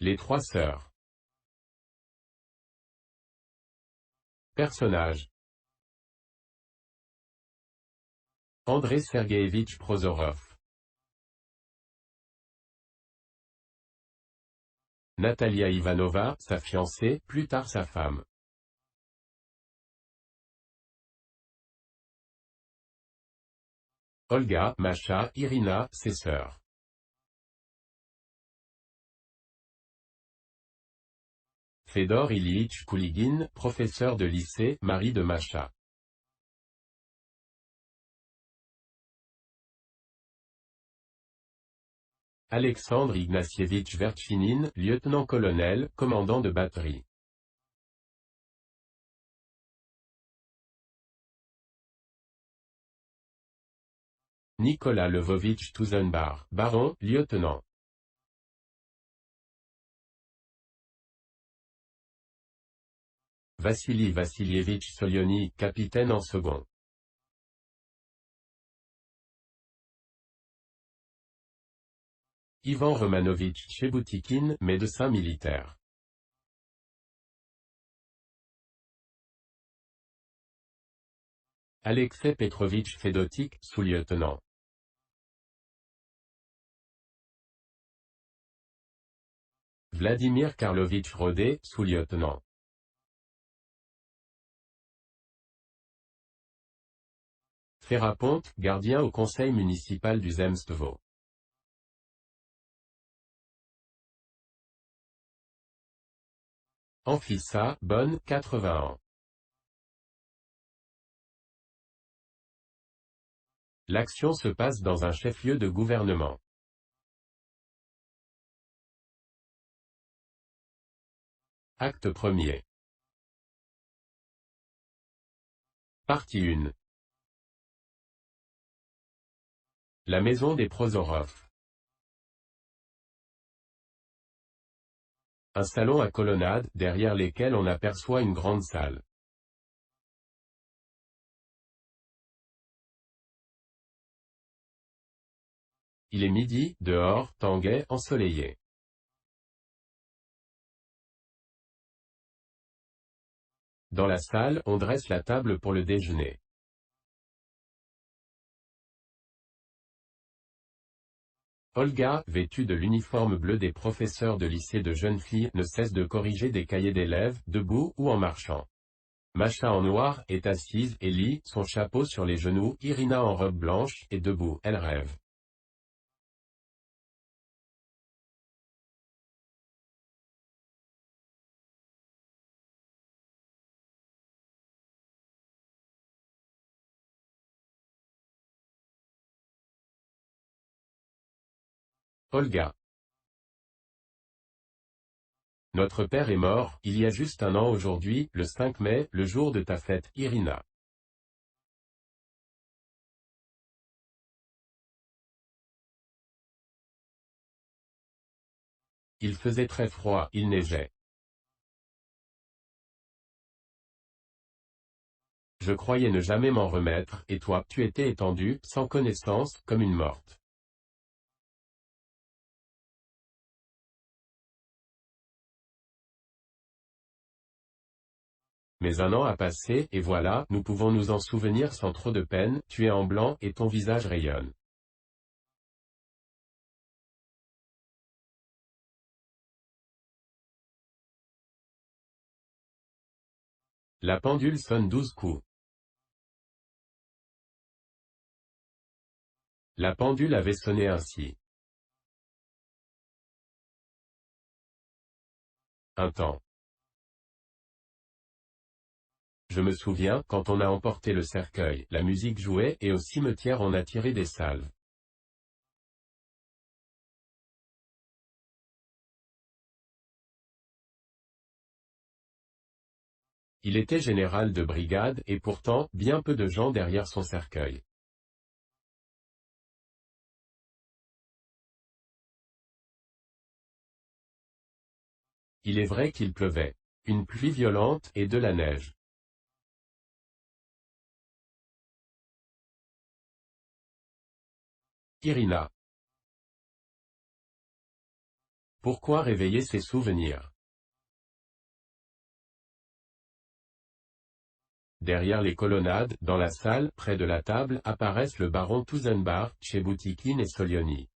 Les trois sœurs. Personnages. André Sergueïevitch Prozorov. Natalia Ivanova, sa fiancée, plus tard sa femme. Olga, Masha, Irina, ses sœurs. Fedor Ilyitch Kouligin, professeur de lycée, mari de Masha. Alexandre Ignacievitch Vertchinin, lieutenant-colonel, commandant de batterie. Nicolas Lvovitch Tuzenbar, baron, lieutenant. Vassili Vassilievitch Solioni, capitaine en second. Ivan Romanovitch Cheboutikin, médecin militaire. Alexei Petrovitch Fedotik, sous-lieutenant. Vladimir Karlovitch Rodet, sous-lieutenant. Feraponte, gardien au conseil municipal du Zemstvo. Anfissa, bonne, 80 ans. L'action se passe dans un chef-lieu de gouvernement. Acte 1er. Partie 1. La maison des Prozorov. Un salon à colonnades, derrière lesquelles on aperçoit une grande salle. Il est midi, dehors, temps gai, ensoleillé. Dans la salle, on dresse la table pour le déjeuner. Olga, vêtue de l'uniforme bleu des professeurs de lycée de jeunes filles, ne cesse de corriger des cahiers d'élèves, debout ou en marchant. Masha en noir, est assise, et lit, son chapeau sur les genoux, Irina en robe blanche, est debout, elle rêve. Olga. Notre père est mort, il y a juste un an aujourd'hui, le 5 mai, le jour de ta fête, Irina. Il faisait très froid, il neigeait. Je croyais ne jamais m'en remettre, et toi, tu étais étendue, sans connaissance, comme une morte. Mais un an a passé, et voilà, nous pouvons nous en souvenir sans trop de peine, tu es en blanc, et ton visage rayonne. La pendule sonne 12 coups. La pendule avait sonné ainsi. Un temps. Je me souviens, quand on a emporté le cercueil, la musique jouait, et au cimetière on a tiré des salves. Il était général de brigade, et pourtant, bien peu de gens derrière son cercueil. Il est vrai qu'il pleuvait. Une pluie violente, et de la neige. Irina. Pourquoi réveiller ses souvenirs? Derrière les colonnades, dans la salle, près de la table, apparaissent le baron Tuzenbach, Tcheboutikin et Solioni.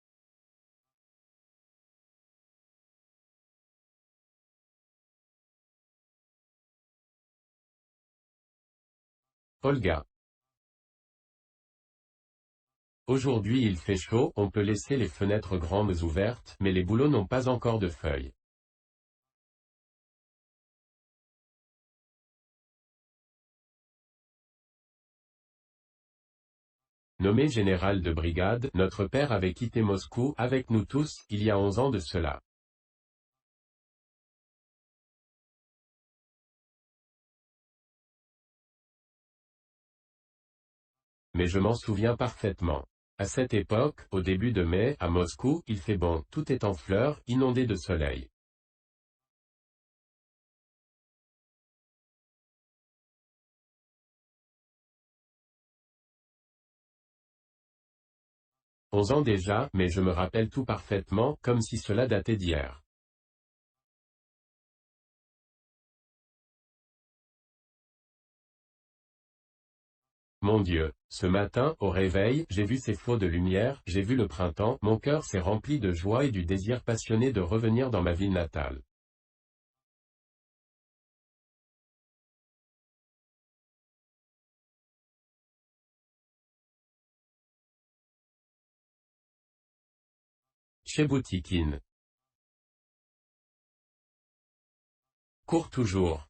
Olga. Aujourd'hui il fait chaud, on peut laisser les fenêtres grandes ouvertes, mais les bouleaux n'ont pas encore de feuilles. Nommé général de brigade, notre père avait quitté Moscou, avec nous tous, il y a 11 ans de cela. Mais je m'en souviens parfaitement. À cette époque, au début de mai, à Moscou, il fait bon, tout est en fleurs, inondé de soleil. « 11 ans déjà, mais je me rappelle tout parfaitement, comme si cela datait d'hier. Mon Dieu, ce matin, au réveil, j'ai vu ces flots de lumière, j'ai vu le printemps, mon cœur s'est rempli de joie et du désir passionné de revenir dans ma ville natale. Tcheboutikin. Court toujours.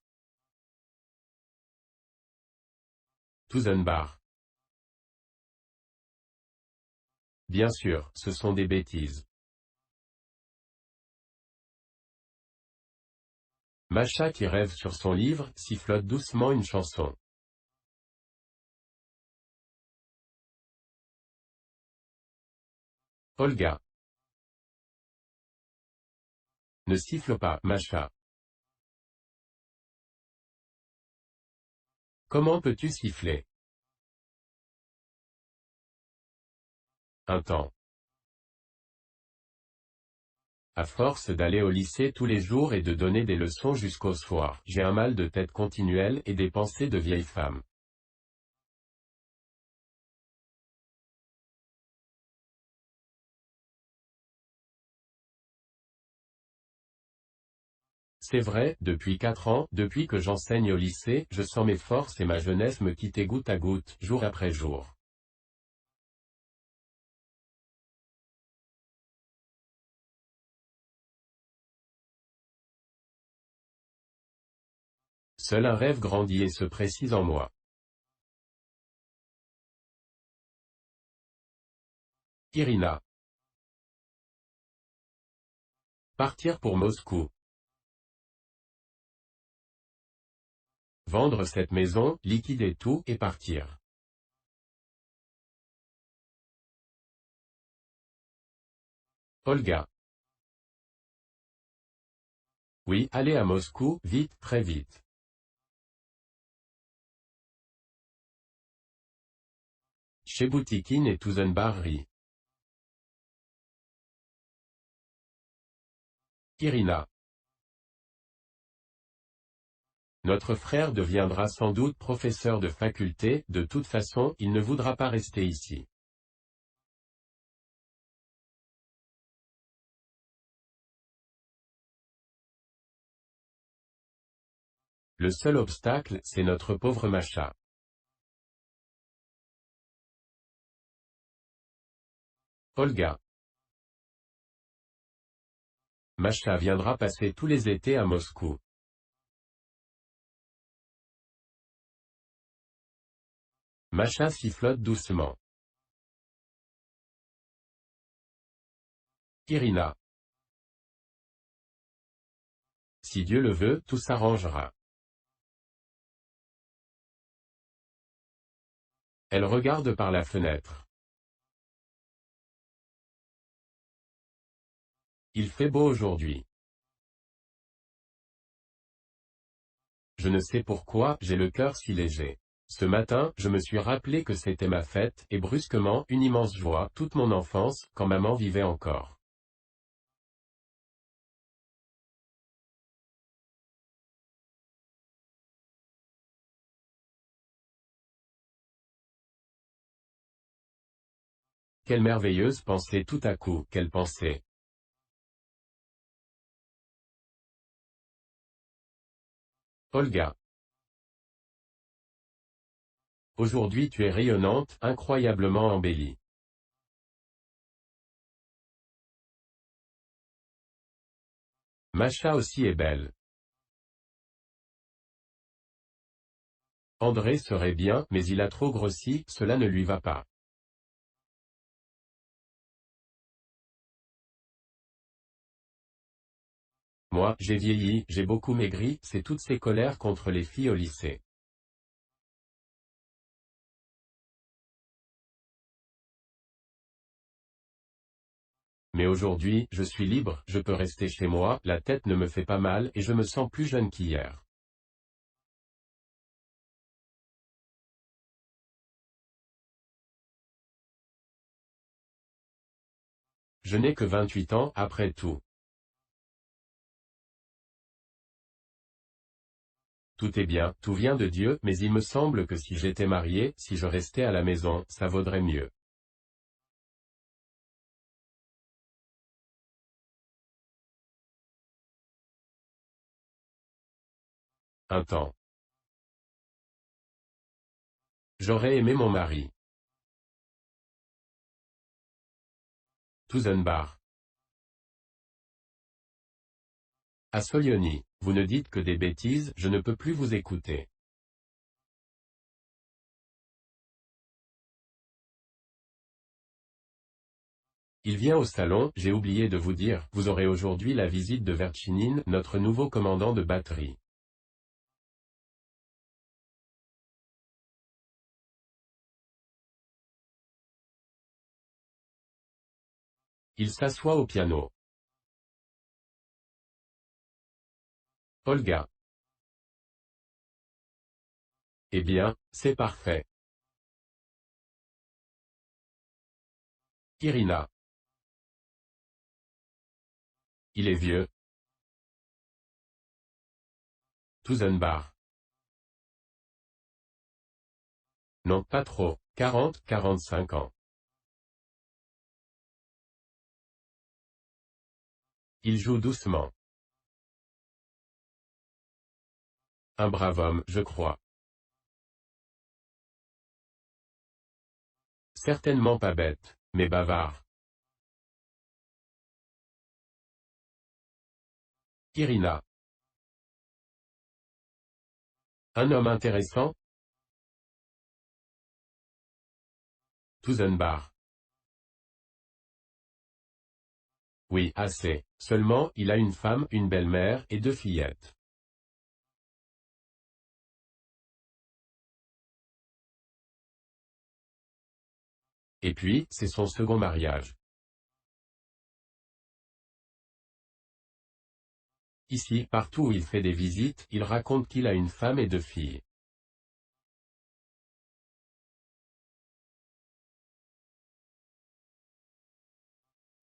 Tuzenbach. Bien sûr, ce sont des bêtises. Macha qui rêve sur son livre, sifflote doucement une chanson. Olga. Ne siffle pas, Macha. Comment peux-tu siffler? Un temps. À force d'aller au lycée tous les jours et de donner des leçons jusqu'au soir, j'ai un mal de tête continuel et des pensées de vieille femme. C'est vrai, depuis 4 ans, depuis que j'enseigne au lycée, je sens mes forces et ma jeunesse me quitter goutte à goutte, jour après jour. Seul un rêve grandit et se précise en moi. Irina. Partir pour Moscou. Vendre cette maison, liquider tout, et partir. Olga. Oui, aller à Moscou, vite, très vite. Tcheboutikin et Tuzenbach rient. Irina. Notre frère deviendra sans doute professeur de faculté, de toute façon, il ne voudra pas rester ici. Le seul obstacle, c'est notre pauvre Macha. Olga. Macha viendra passer tous les étés à Moscou. Macha sifflote doucement. Irina. Si Dieu le veut, tout s'arrangera. Elle regarde par la fenêtre. Il fait beau aujourd'hui. Je ne sais pourquoi, j'ai le cœur si léger. Ce matin, je me suis rappelé que c'était ma fête, et brusquement, une immense joie, toute mon enfance, quand maman vivait encore. Quelle merveilleuse pensée tout à coup, quelle pensée! Olga. Aujourd'hui tu es rayonnante, incroyablement embellie. Masha aussi est belle. André serait bien, mais il a trop grossi, cela ne lui va pas. Moi, j'ai vieilli, j'ai beaucoup maigri, c'est toutes ces colères contre les filles au lycée. Mais aujourd'hui, je suis libre, je peux rester chez moi, la tête ne me fait pas mal et je me sens plus jeune qu'hier. Je n'ai que 28 ans, après tout. Tout est bien, tout vient de Dieu, mais il me semble que si j'étais marié, si je restais à la maison, ça vaudrait mieux. Un temps. J'aurais aimé mon mari. Tuzenbach. À Solioni. Vous ne dites que des bêtises, je ne peux plus vous écouter. Il vient au salon, j'ai oublié de vous dire, vous aurez aujourd'hui la visite de Verchinin, notre nouveau commandant de batterie. Il s'assoit au piano. Olga. Eh bien, c'est parfait. Irina. Il est vieux. Tuzenbach. Non, pas trop. 40, 45 ans. Il joue doucement. Un brave homme, je crois. Certainement pas bête, mais bavard. Irina. Un homme intéressant? Tuzenbach. Oui, assez. Seulement, il a une femme, une belle-mère, et 2 fillettes. Et puis, c'est son second mariage. Ici, partout où il fait des visites, il raconte qu'il a une femme et 2 filles.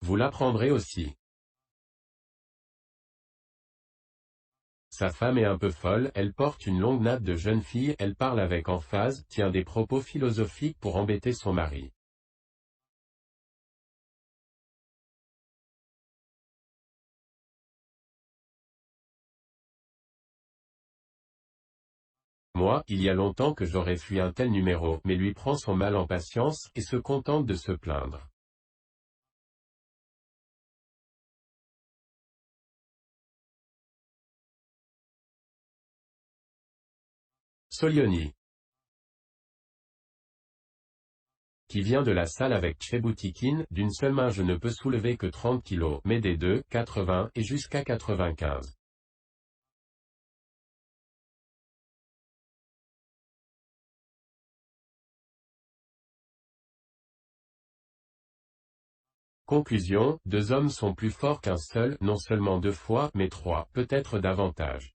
Vous l'apprendrez aussi. Sa femme est un peu folle, elle porte une longue nappe de jeune fille, elle parle avec emphase, tient des propos philosophiques pour embêter son mari. Moi, il y a longtemps que j'aurais fui un tel numéro, mais lui prend son mal en patience, et se contente de se plaindre. Solioni. Qui vient de la salle avec Tcheboutikin, d'une seule main je ne peux soulever que 30 kilos, mais des deux, 80, et jusqu'à 95. Conclusion, 2 hommes sont plus forts qu'un seul, non seulement 2 fois, mais 3, peut-être davantage.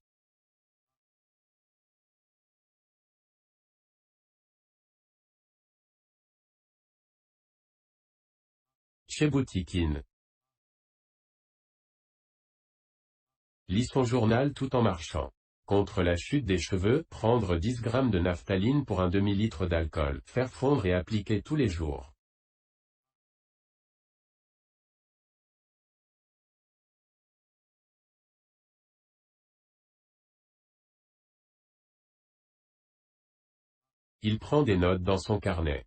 Tcheboutikin. Lis son journal tout en marchant. Contre la chute des cheveux, prendre 10 grammes de naphtaline pour un demi-litre d'alcool, faire fondre et appliquer tous les jours. Il prend des notes dans son carnet.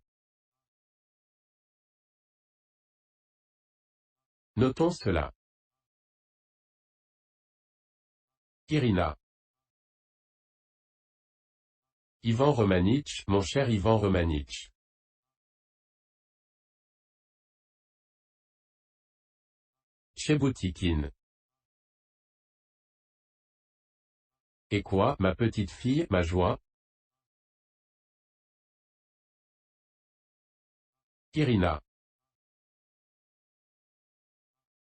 Notons cela. Irina. Ivan Romanitch, mon cher Ivan Romanitch. Cheboutikine. Et quoi, ma petite fille, ma joie? Irina.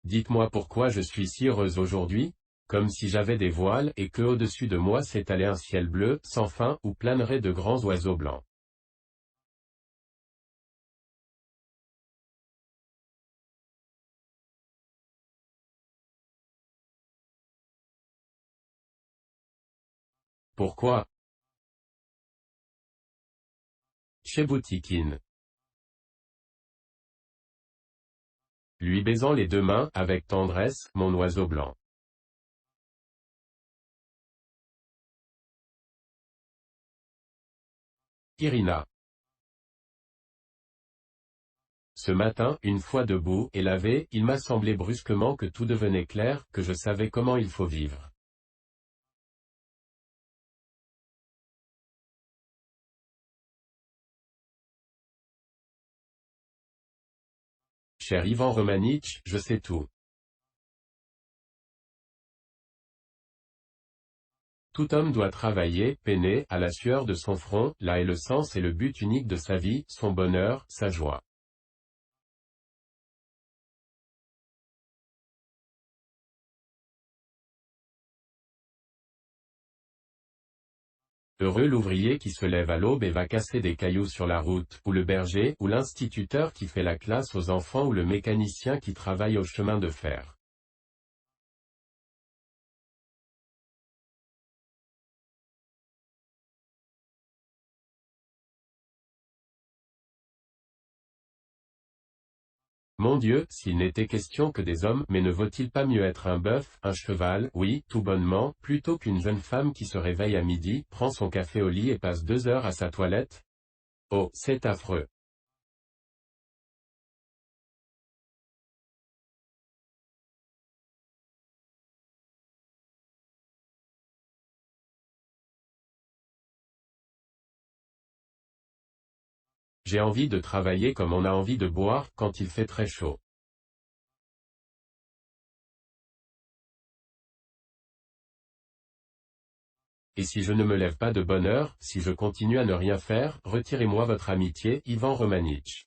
Dites-moi pourquoi je suis si heureuse aujourd'hui? Comme si j'avais des voiles et que au-dessus de moi s'étalait un ciel bleu, sans fin, où planeraient de grands oiseaux blancs. Pourquoi? Cheboutikine. Lui baisant les deux mains, avec tendresse, mon oiseau blanc. Irina. Ce matin, une fois debout et lavé, il m'a semblé brusquement que tout devenait clair, que je savais comment il faut vivre. Cher Ivan Romanitch, je sais tout. Tout homme doit travailler, peiner, à la sueur de son front, là est le sens et le but unique de sa vie, son bonheur, sa joie. Heureux l'ouvrier qui se lève à l'aube et va casser des cailloux sur la route, ou le berger, ou l'instituteur qui fait la classe aux enfants ou le mécanicien qui travaille au chemin de fer. Mon Dieu, s'il n'était question que des hommes, mais ne vaut-il pas mieux être un bœuf, un cheval, oui, tout bonnement, plutôt qu'une jeune femme qui se réveille à midi, prend son café au lit et passe 2 heures à sa toilette? Oh, c'est affreux. J'ai envie de travailler comme on a envie de boire, quand il fait très chaud. Et si je ne me lève pas de bonne heure, si je continue à ne rien faire, retirez-moi votre amitié, Ivan Romanitch.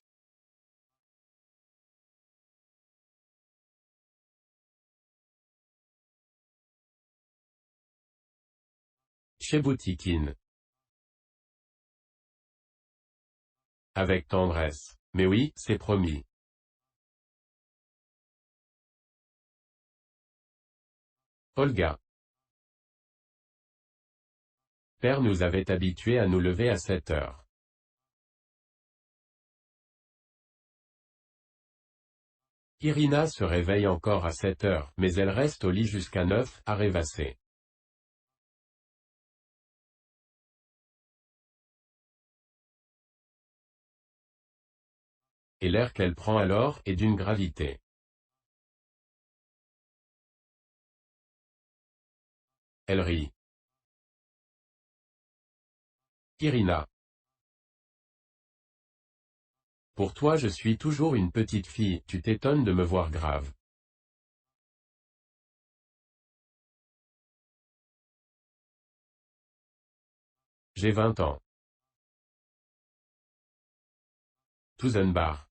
Cheboutikine. Avec tendresse. Mais oui, c'est promis. Olga. Père nous avait habitués à nous lever à 7 heures. Irina se réveille encore à 7 heures, mais elle reste au lit jusqu'à 9, à rêvasser. Et l'air qu'elle prend alors, est d'une gravité. Elle rit. Irina. Pour toi je suis toujours une petite fille, tu t'étonnes de me voir grave. J'ai 20 ans. Tuzenbach.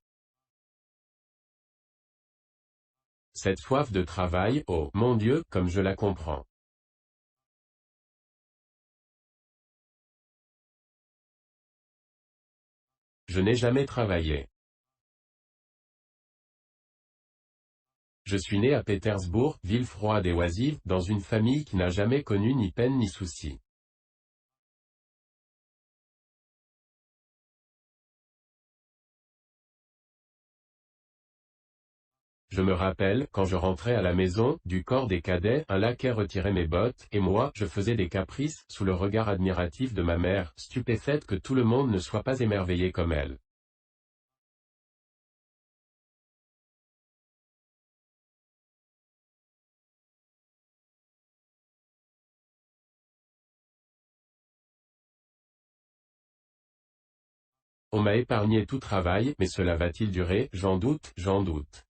Cette soif de travail, oh, mon Dieu, comme je la comprends. Je n'ai jamais travaillé. Je suis né à Pétersbourg, ville froide et oisive, dans une famille qui n'a jamais connu ni peine ni souci. Je me rappelle, quand je rentrais à la maison, du corps des cadets, un laquais retirait mes bottes, et moi, je faisais des caprices, sous le regard admiratif de ma mère, stupéfaite que tout le monde ne soit pas émerveillé comme elle. On m'a épargné tout travail, mais cela va-t-il durer? J'en doute, j'en doute.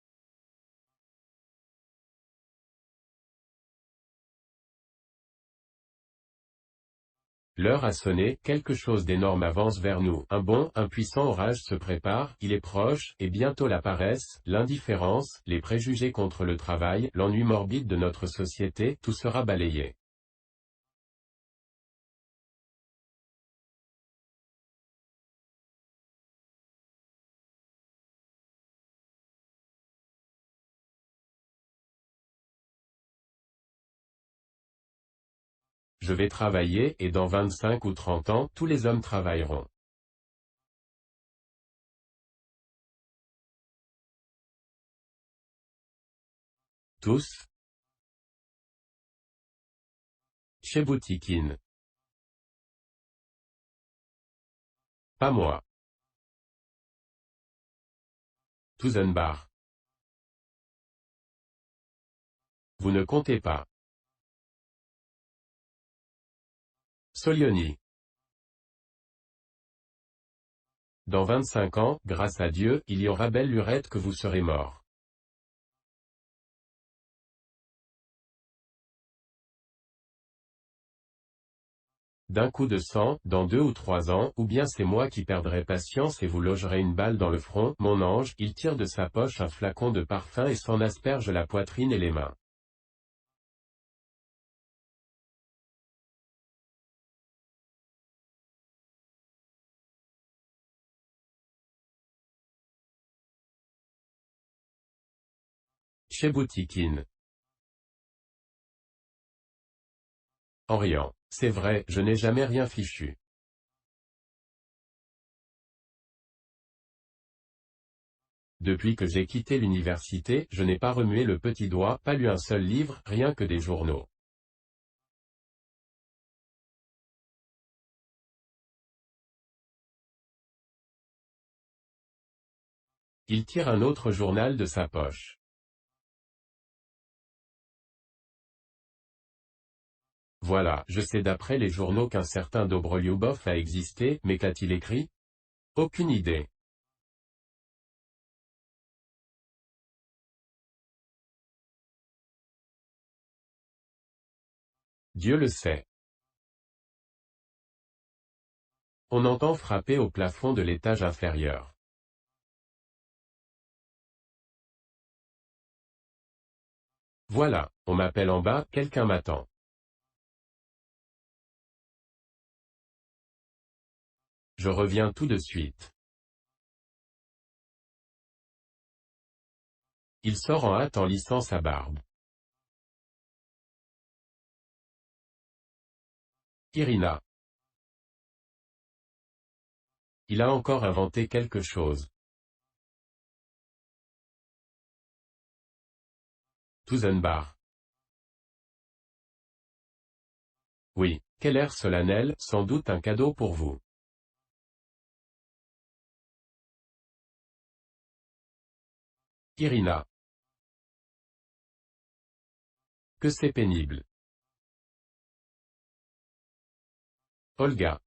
L'heure a sonné, quelque chose d'énorme avance vers nous, un bon, un puissant orage se prépare, il est proche, et bientôt la paresse, l'indifférence, les préjugés contre le travail, l'ennui morbide de notre société, tout sera balayé. Je vais travailler, et dans 25 ou 30 ans, tous les hommes travailleront. Tous? Chez Boutiquine. Pas moi. Tuzenbach. Vous ne comptez pas. Solioni. Dans 25 ans, grâce à Dieu, il y aura belle lurette que vous serez mort. D'un coup de sang, dans 2 ou 3 ans, ou bien c'est moi qui perdrai patience et vous logerez une balle dans le front, mon ange, il tire de sa poche un flacon de parfum et s'en asperge la poitrine et les mains. Chez Boutiquine. En riant. C'est vrai, je n'ai jamais rien fichu. Depuis que j'ai quitté l'université, je n'ai pas remué le petit doigt, pas lu un seul livre, rien que des journaux. Il tire un autre journal de sa poche. Voilà, je sais d'après les journaux qu'un certain Dobroliubov a existé, mais qu'a-t-il écrit? Aucune idée. Dieu le sait. On entend frapper au plafond de l'étage inférieur. Voilà, on m'appelle en bas, quelqu'un m'attend. Je reviens tout de suite. Il sort en hâte en lissant sa barbe. Irina. Il a encore inventé quelque chose. Tuzenbach. Oui, quel air solennel, sans doute un cadeau pour vous. Irina. Que c'est pénible. Olga.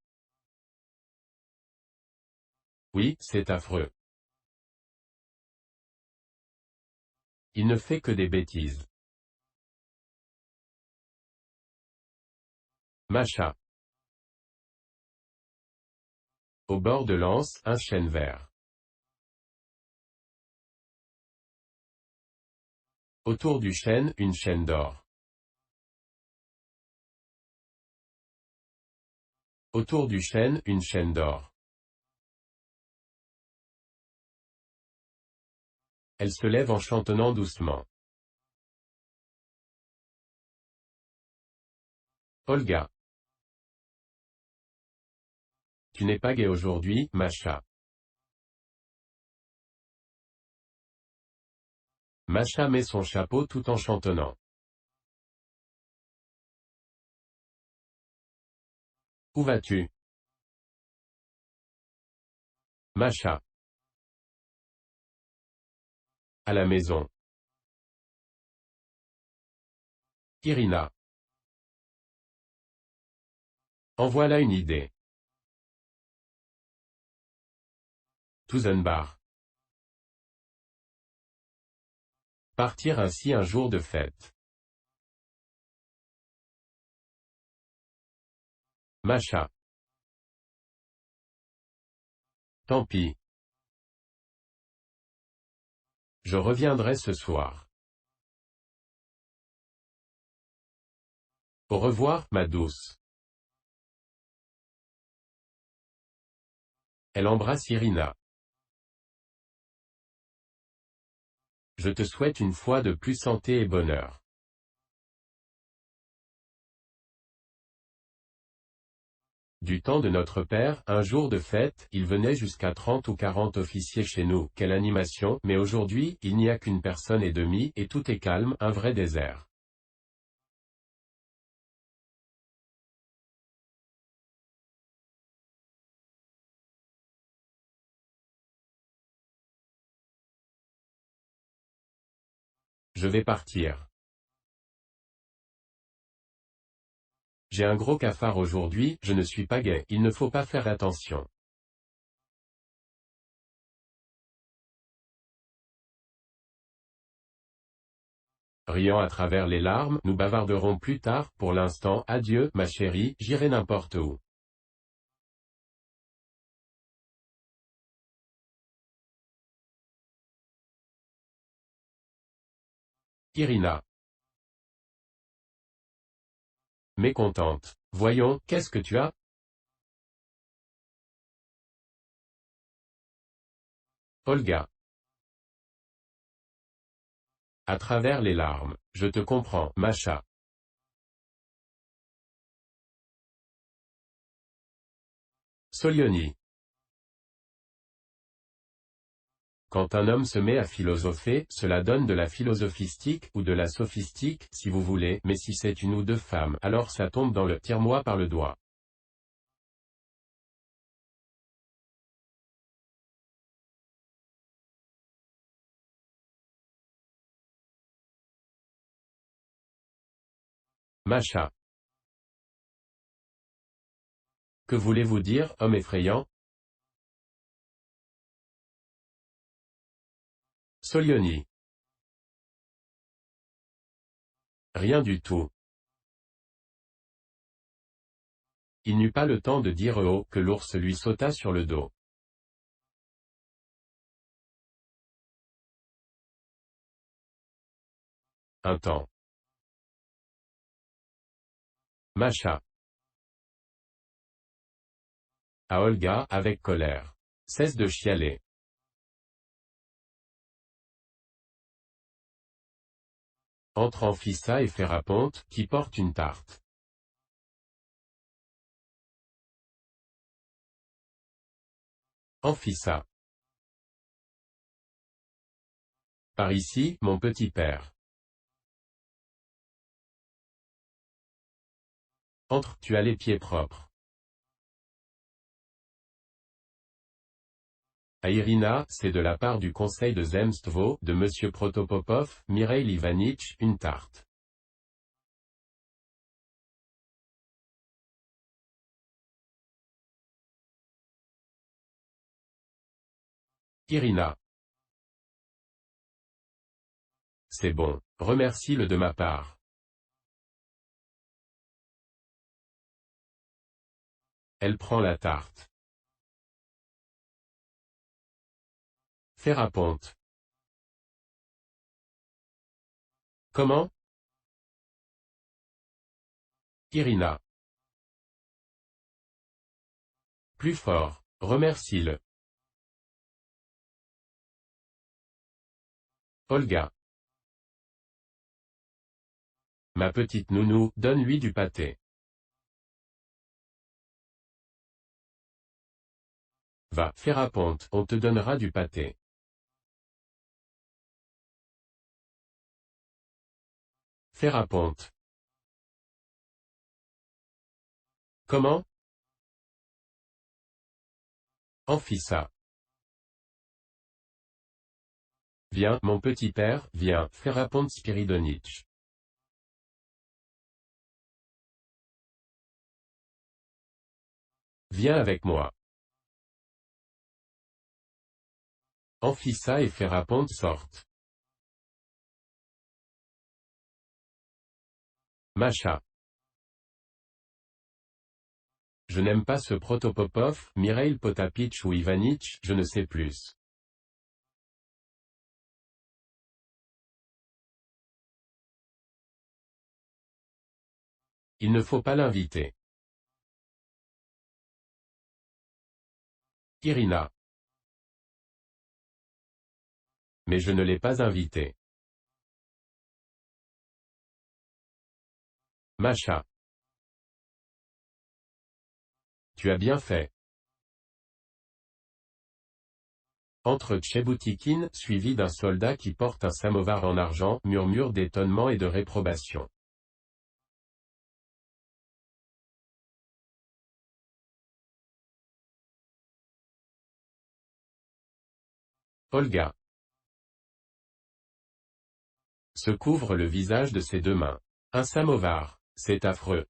Oui, c'est affreux. Il ne fait que des bêtises. Macha. Au bord de l'anse, un chêne vert. Autour du chêne, une chaîne d'or. Autour du chêne, une chaîne d'or. Elle se lève en chantonnant doucement. Olga. Tu n'es pas gai aujourd'hui, Macha. Masha met son chapeau tout en chantonnant. Où vas-tu? Masha. À la maison. Irina. En voilà une idée. Tusenbach. Partir ainsi un jour de fête. Masha. Tant pis. Je reviendrai ce soir. Au revoir, ma douce. Elle embrasse Irina. Je te souhaite une fois de plus santé et bonheur. Du temps de notre père, un jour de fête, il venait jusqu'à 30 ou 40 officiers chez nous. Quelle animation, mais aujourd'hui, il n'y a qu'une personne et demie, et tout est calme, un vrai désert. Je vais partir. J'ai un gros cafard aujourd'hui, je ne suis pas gai, il ne faut pas faire attention. Riant à travers les larmes, nous bavarderons plus tard, pour l'instant, adieu, ma chérie, j'irai n'importe où. Irina. Mécontente. Voyons, qu'est-ce que tu as? Olga. À travers les larmes. Je te comprends, Masha. Solioni. Quand un homme se met à philosopher, cela donne de la philosophistique, ou de la sophistique, si vous voulez, mais si c'est une ou deux femmes, alors ça tombe dans le tire-moi par le doigt. Masha. Que voulez-vous dire, homme effrayant? Solioni. Rien du tout. Il n'eut pas le temps de dire oh, que l'ours lui sauta sur le dos. Un temps. Masha. À Olga, avec colère. Cesse de chialer. Entre Amphissa et Féraponte, qui porte une tarte. Amphissa. Par ici, mon petit père. Entre, tu as les pieds propres. À Irina, c'est de la part du conseil de Zemstvo, de Monsieur Protopopov, Mireille Ivanitch, une tarte. Irina. C'est bon. Remercie-le de ma part. Elle prend la tarte. Féraponte. Comment? Irina. Plus fort. Remercie-le. Olga. Ma petite nounou, donne-lui du pâté. Va, Féraponte, on te donnera du pâté. Fer à ponte. Comment? Amphissa. Viens, mon petit père, viens, Ferapont Spiridonitch. Viens avec moi. Amphissa et Ferapont sortent. Masha. Je n'aime pas ce Protopopov, Mikhail Potapitch ou Ivanitch, je ne sais plus. Il ne faut pas l'inviter. Irina. Mais je ne l'ai pas invité. Masha. Tu as bien fait. Entre Tcheboutikin, suivi d'un soldat qui porte un samovar en argent, murmure d'étonnement et de réprobation. Olga. Se couvre le visage de ses deux mains. Un samovar. C'est affreux.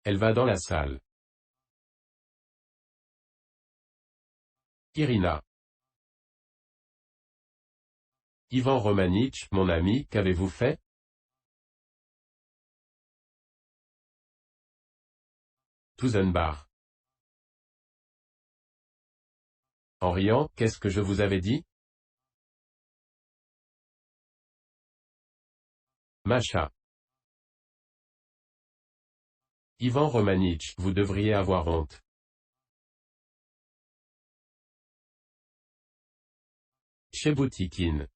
Elle va dans la salle. Irina. Ivan Romanitch, mon ami, qu'avez-vous fait? Tuzenbach. En riant, qu'est-ce que je vous avais dit? Masha. Ivan Romanitch, vous devriez avoir honte. Tcheboutikin.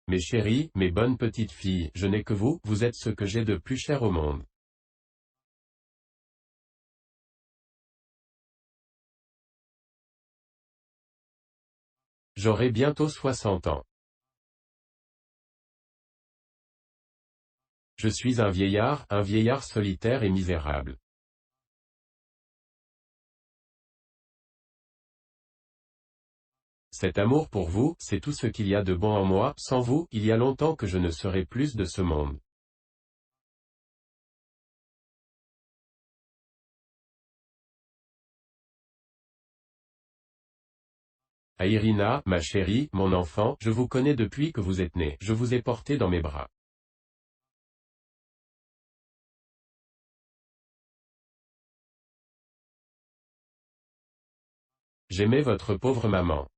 Mes chéris, mes bonnes petites filles, je n'ai que vous, vous êtes ce que j'ai de plus cher au monde. J'aurai bientôt 60 ans. Je suis un vieillard solitaire et misérable. Cet amour pour vous, c'est tout ce qu'il y a de bon en moi, sans vous, il y a longtemps que je ne serai plus de ce monde. À Irina, ma chérie, mon enfant, je vous connais depuis que vous êtes né, je vous ai porté dans mes bras. J'aimais votre pauvre maman.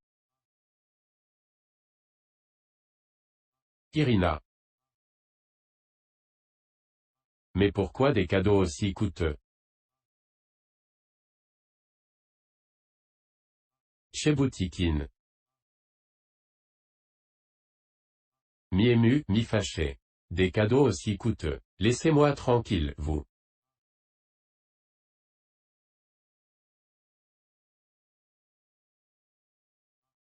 Irina. Mais pourquoi des cadeaux aussi coûteux? Tcheboutikin. Mi-ému, mi-fâché. Des cadeaux aussi coûteux. Laissez-moi tranquille, vous.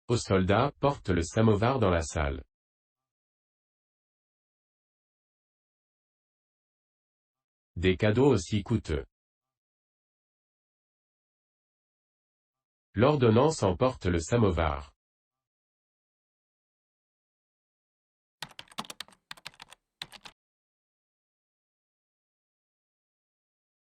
Au soldat, porte le samovar dans la salle. Des cadeaux aussi coûteux. L'ordonnance emporte le samovar.